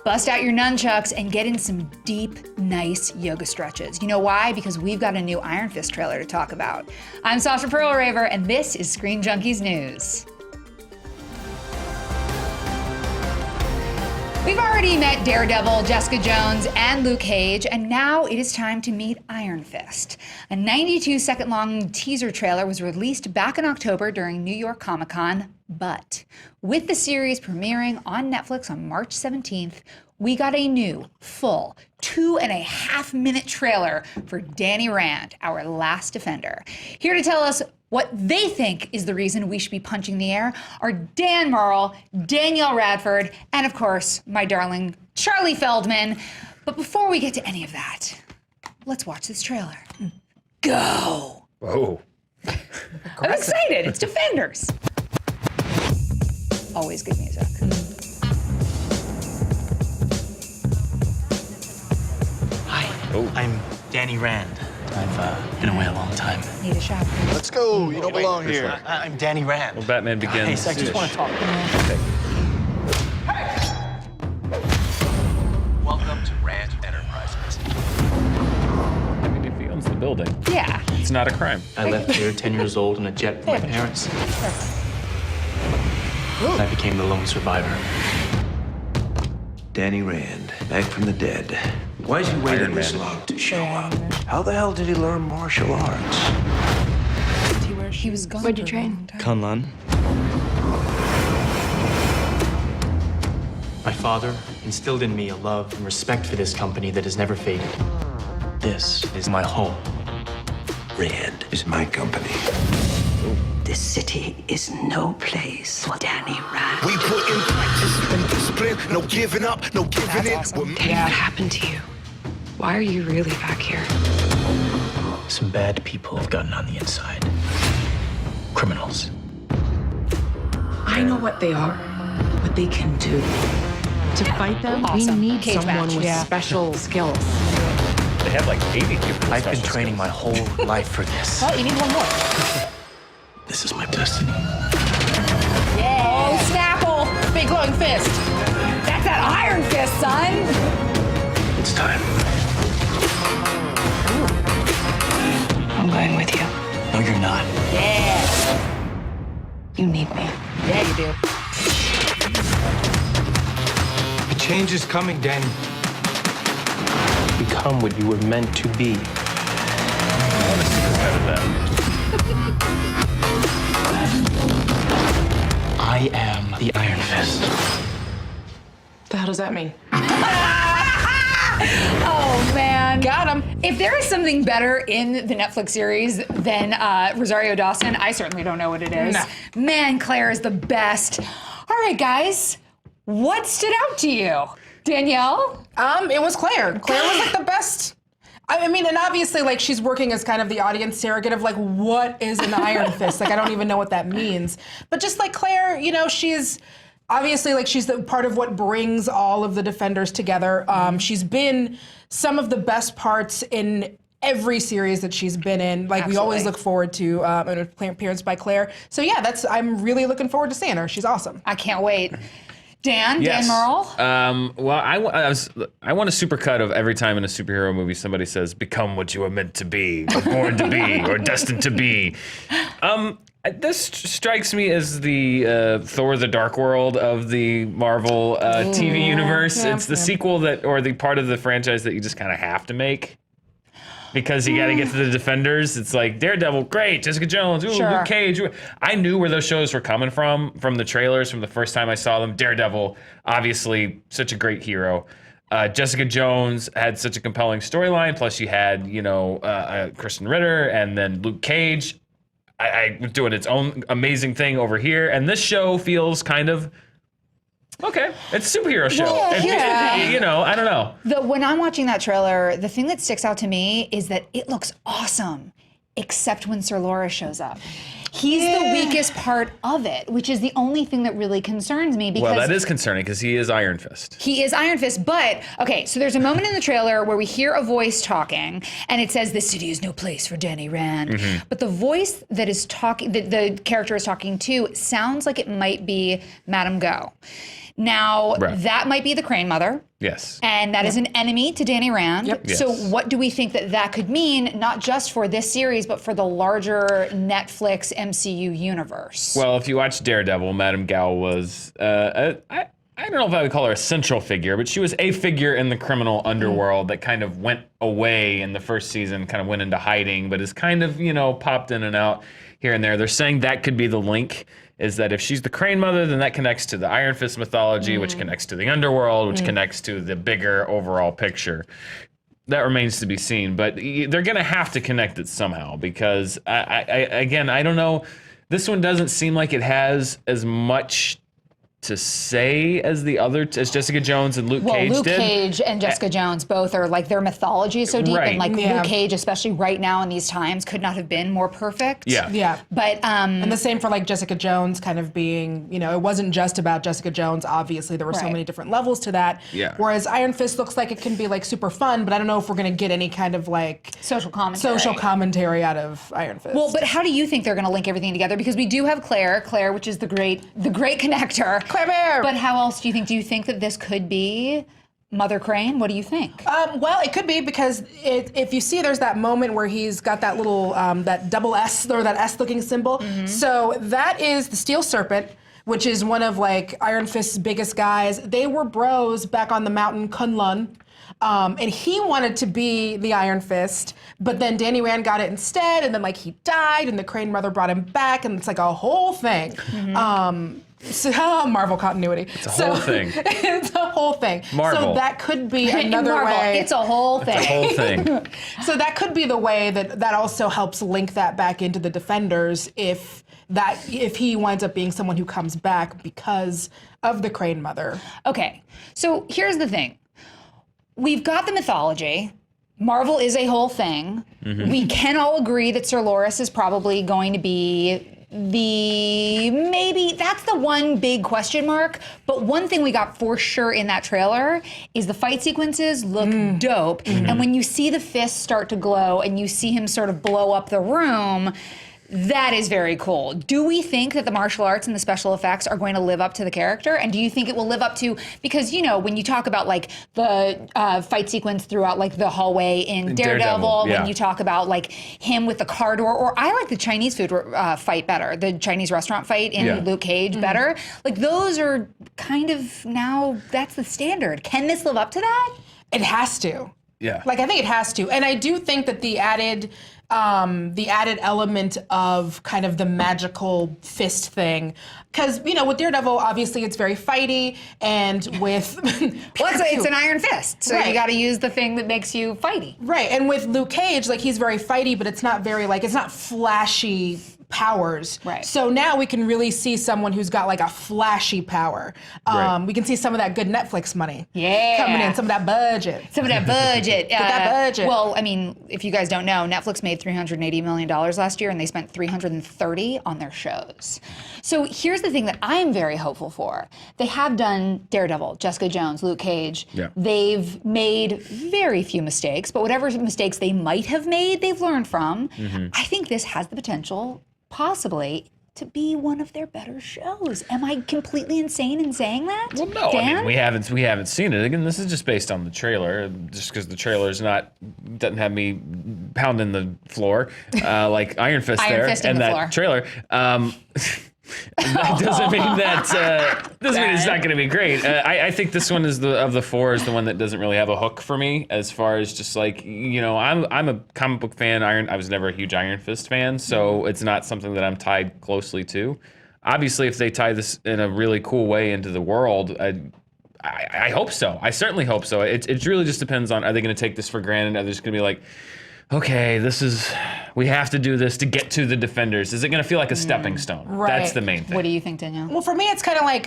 Bust out your nunchucks and get in some deep, nice yoga stretches. You know why? Because we've got a new Iron Fist trailer to talk about. I'm Sasha Pearl Raver, and this is Screen Junkies News. We've already met Daredevil, Jessica Jones, and Luke Cage, and now it is time to meet Iron Fist. A 92-second-long teaser trailer was released back in October during New York Comic-Con, but with the series premiering on Netflix on March 17th, we got a new, full, 2.5-minute trailer for Danny Rand, our last Defender. Here to tell us what they think is the reason we should be punching the air are Dan Murrell, Danielle Radford, and of course, my darling Charlie Feldman. But before we get to any of that, let's watch this trailer. Go! Whoa. I'm excited, it's Defenders. Always good music. Hi, Oh. I'm Danny Rand. I've been away a long time. Need a shot. Let's go. You don't belong here. I'm Danny Rand. Well, Batman Begins. Hey, I just want to talk. Welcome to Rand Enterprises. I mean, if he owns the building, Yeah. it's not a crime. I left here 10 years old in a jet with my parents. I became the lone survivor. Danny Rand, back from the dead. Why'd you wait Iron this Man. long to show up? How the hell did he learn martial arts? He was gone. Where'd you train? Kunlun. My father instilled in me a love and respect for this company that has never faded. This is my home. Rand is my company. This city is no place for Danny Rand. We put in practice and discipline. No giving up, no giving in. That's awesome. Danny, what happened to you? Why are you really back here? Some bad people have gotten on the inside. Criminals. I know what they are, what they can do. To fight them, Awesome. we need Cage someone match, with yeah. special skills. They have like 80 people. I've been training my whole life for this. Oh, you need one more. This is my destiny. Oh, Snapple! Big glowing fist. That's that Iron Fist, son! It's time. I'm going with you. No, you're not. Yeah. You need me. Yeah, you do. The change is coming, Danny. Become what you were meant to be. I am the Iron Fist. The hell does that mean? Oh, man. Got him. If there is something better in the Netflix series than Rosario Dawson, I certainly don't know what it is. No. Man, Claire is the best. All right, guys. What stood out to you? Danielle? It was Claire. Claire was like the best. I mean, and obviously, like, she's working as kind of the audience surrogate of like, what is an Iron Fist? Like, I don't even know what that means. But just like Claire, you know, she's obviously like she's the part of what brings all of the Defenders together. She's been some of the best parts in every series that she's been in. Like, we always look forward to an appearance by Claire. So yeah, I'm really looking forward to seeing her. She's awesome. I can't wait. Dan Yes. Murrell? Well, I want a supercut of every time in a superhero movie somebody says, "Become what you were meant to be, or born to be, or destined to be." This strikes me as the Thor: The Dark World of the Marvel TV universe. It's the sequel or the part of the franchise that you just kind of have to make. Because you got to get to the Defenders. It's like Daredevil, great. Jessica Jones, ooh, Sure. Luke Cage. I knew where those shows were coming from the trailers, from the first time I saw them. Daredevil, obviously, such a great hero. Jessica Jones had such a compelling storyline. Plus, you had, Kristen Ritter, and then Luke Cage. I was doing its own amazing thing over here. And this show feels kind of, okay, it's a superhero show. Yeah. I don't know. When I'm watching that trailer, the thing that sticks out to me is that it looks awesome, except when Sir Loras shows up. He's the weakest part of it, which is the only thing that really concerns me. Because Well, that is concerning because he is Iron Fist. He is Iron Fist, but, okay, so there's a moment in the trailer where we hear a voice talking, and it says, "This city is no place for Danny Rand." But the voice that is talking, the character is talking to, sounds like it might be Madame Go. Now, Right. that might be the Crane Mother. Yes. And that is an enemy to Danny Rand. Yep. So Yes. what do we think that could mean, not just for this series, but for the larger Netflix MCU universe? Well, if you watch Daredevil, Madame Gao was, I don't know if I would call her a central figure, but she was a figure in the criminal underworld that kind of went away in the first season, kind of went into hiding, but is kind of, popped in and out here and there. They're saying that could be the link, is that if she's the Crane Mother, then that connects to the Iron Fist mythology, which connects to the underworld, which connects to the bigger overall picture. That remains to be seen, but they're going to have to connect it somehow because, I don't know. This one doesn't seem like it has as much to say as as Jessica Jones and Luke Cage Luke did. Cage and Jessica Jones both are like their mythology is so deep, Right. and Yeah. Luke Cage, especially right now in these times, could not have been more perfect. Yeah. Yeah. But And the same for like Jessica Jones kind of being, it wasn't just about Jessica Jones. Obviously, there were so Right. many different levels to that. Yeah. Whereas Iron Fist looks like it can be like super fun, but I don't know if we're going to get any kind of like social commentary out of Iron Fist. Well, but how do you think they're going to link everything together? Because we do have Claire, which is the great connector. Claire Bear. But how else do you think? Do you think that this could be Mother Crane? What do you think? Well, it could be because if you see, there's that moment where he's got that little that double S or that S-looking symbol. So that is the Steel Serpent, which is one of like Iron Fist's biggest guys. They were bros back on the mountain Kunlun. And he wanted to be the Iron Fist, but then Danny Rand got it instead, and then like he died, and the Crane Mother brought him back, and it's like a whole thing. Marvel continuity. It's a whole thing. It's a whole thing. Marvel. So that could be another Marvel, way. it's a whole thing. The whole thing. So that could be the way that also helps link that back into the Defenders if he winds up being someone who comes back because of the Crane Mother. Okay, so here's the thing. We've got the mythology. Marvel is a whole thing. We can all agree that Sir Loras is probably going to be maybe that's the one big question mark. But one thing we got for sure in that trailer is the fight sequences look dope. And when you see the fists start to glow and you see him sort of blow up the room, that is very cool. Do we think that the martial arts and the special effects are going to live up to the character? And do you think it will live up to, because, when you talk about like the fight sequence throughout like the hallway in Daredevil, yeah. when you talk about like him with the car door, or I like the Chinese food fight better, the Chinese restaurant fight in Luke Cage better. Like those are kind of now, that's the standard. Can this live up to that? It has to. Yeah. Like I think it has to. And I do think that the added element of kind of the magical fist thing, because with Daredevil, obviously it's very fighty, and with It's an iron fist, so Right. you got to use the thing that makes you fighty. right, and with Luke Cage, like he's very fighty, but it's not very it's not flashy powers. Right. So now we can really see someone who's got like a flashy power. Right. We can see some of that good Netflix money. Yeah. Coming in, some of that budget. Some of that budget. that budget. Well, I mean, if you guys don't know, Netflix made $380 million last year, and they spent $330 on their shows. So here's the thing that I'm very hopeful for. They have done Daredevil, Jessica Jones, Luke Cage. Yeah. They've made very few mistakes, but whatever mistakes they might have made, they've learned from. I think this has the potential, possibly, to be one of their better shows. Am I completely insane in saying that? Well, no, Dan? I mean we haven't seen it. Again, this is just based on the trailer, just because the trailer's doesn't have me pounding the floor like Iron Fist Iron there Fisting and the that floor. trailer. That doesn't mean that doesn't mean it's not going to be great. I think this one is of the four is the one that doesn't really have a hook for me as far as just like I'm a comic book fan. I was never a huge Iron Fist fan, so it's not something that I'm tied closely to. Obviously, if they tie this in a really cool way into the world, I hope so. I certainly hope so. It really just depends on, are they going to take this for granted? Are they just going to be like, okay, we have to do this to get to the Defenders? Is it going to feel like a stepping stone? Right. That's the main thing. What do you think, Danielle? Well, for me, it's kind of like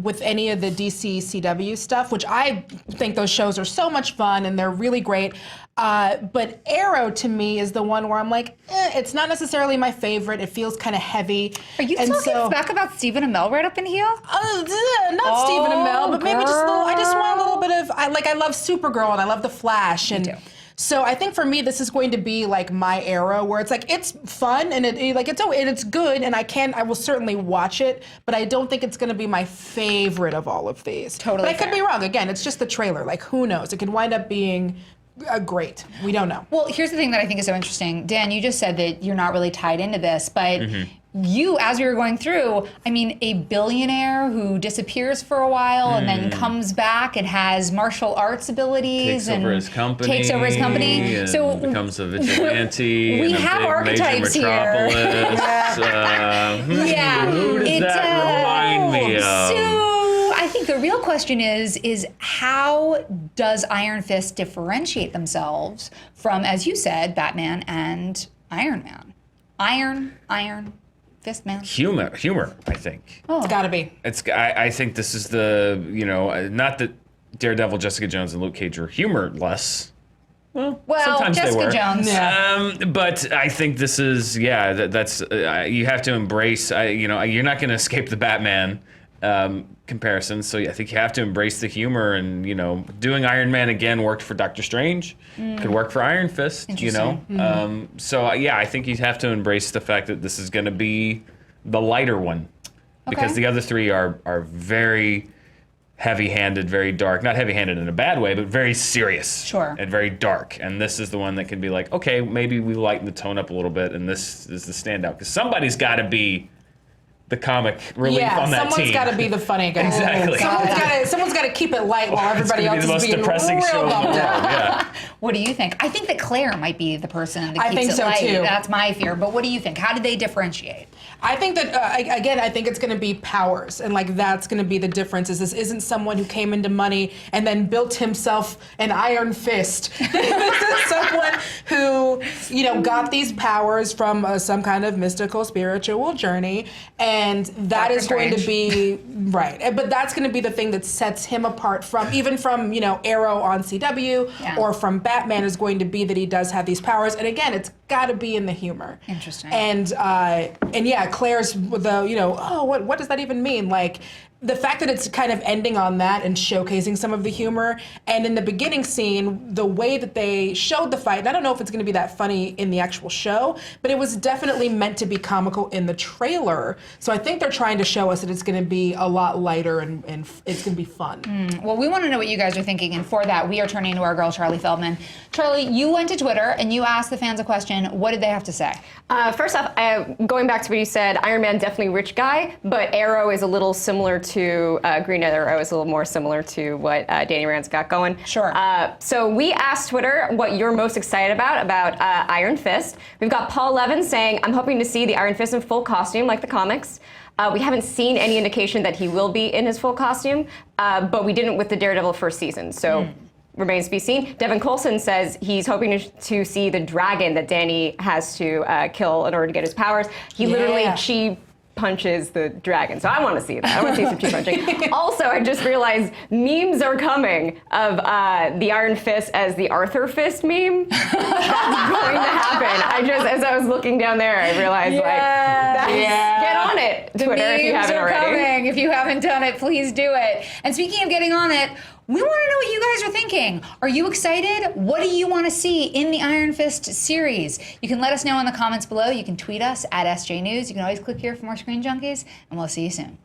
with any of the DC CW stuff, which I think those shows are so much fun and they're really great. But Arrow, to me, is the one where I'm like, it's not necessarily my favorite. It feels kind of heavy. Are you talking back about Stephen Amell right up in here? Not Stephen Amell, but maybe just a little. I just want a little bit of. I love Supergirl and I love The Flash, and too. So I think for me, this is going to be like my era where it's like it's fun and it's good, and I will certainly watch it, but I don't think it's going to be my favorite of all of these. Totally But I could be wrong. Again, it's just the trailer. Like, who knows? It could wind up being great. We don't know. Well, here's the thing that I think is so interesting. Dan, you just said that you're not really tied into this, but you, as we were going through, I mean, a billionaire who disappears for a while and then comes back and has martial arts abilities Takes over his company. And So becomes a vigilante. we in a have big archetypes major here. metropolis. Yeah, Who does that remind me of? So I think the real question is how does Iron Fist differentiate themselves from, as you said, Batman and Iron Man? Iron Fist Man. Humor, I think. It's got to be. I think this is the, not that Daredevil, Jessica Jones, and Luke Cage are humorless. Well, sometimes Jessica they were. Jones. Yeah. But I think this is, that's you have to embrace. You're not going to escape the Batman comparison. So I think you have to embrace the humor, and doing Iron Man again worked for Doctor Strange. Could work for Iron Fist. So I think you have to embrace the fact that this is going to be the lighter one, because the other three are very heavy-handed, very dark. Not heavy-handed in a bad way, but very serious. Sure. And very dark. And this is the one that can be like, okay, maybe we lighten the tone up a little bit, and this is the standout, because somebody's got to be the comic relief on that team. Someone's got to be the funny guy. Exactly. Someone's got to keep it light while everybody else is being depressing real show in the bummed world. out. Yeah. What do you think? I think that Claire might be the person that I keeps think it so, light. too. That's my fear. But what do you think? How do they differentiate? I think that, I think it's going to be powers. And, that's going to be the difference, is this isn't someone who came into money and then built himself an iron fist. This is someone who, got these powers from some kind of mystical, spiritual journey. And that is going to be, right. But that's going to be the thing that sets him apart from, even from, Arrow on CW or from Batman, is going to be that he does have these powers. And again, it's got to be in the humor. Interesting. And Claire's what does that even mean? The fact that it's kind of ending on that and showcasing some of the humor, and in the beginning scene, the way that they showed the fight, and I don't know if it's going to be that funny in the actual show, but it was definitely meant to be comical in the trailer. So I think they're trying to show us that it's going to be a lot lighter and it's going to be fun. Well, we want to know what you guys are thinking, and for that, we are turning to our girl, Charlie Feldman. Charlie, you went to Twitter and you asked the fans a question. What did they have to say? First off, going back to what you said, Iron Man definitely rich guy, but Arrow is a little similar to Green Arrow is a little more similar to what Danny Rand's got going. Sure. So we asked Twitter what you're most excited about Iron Fist. We've got Paul Levin saying, I'm hoping to see the Iron Fist in full costume like the comics. We haven't seen any indication that he will be in his full costume, but we didn't with the Daredevil first season. So remains to be seen. Devin Coulson says he's hoping to see the dragon that Danny has to kill in order to get his powers. He literally chi punches the dragon. So I want to see that. I want to see some chi punching. Also, I just realized memes are coming of the Iron Fist as the Arthur Fist meme. That's going to happen. As I was looking down there, I realized get on it, Twitter, if you haven't already. Coming. If you haven't done it, please do it. And speaking of getting on it, we want to know what you guys are thinking. Are you excited? What do you want to see in the Iron Fist series? You can let us know in the comments below. You can tweet us at SJ News. You can always click here for more Screen Junkies, and we'll see you soon.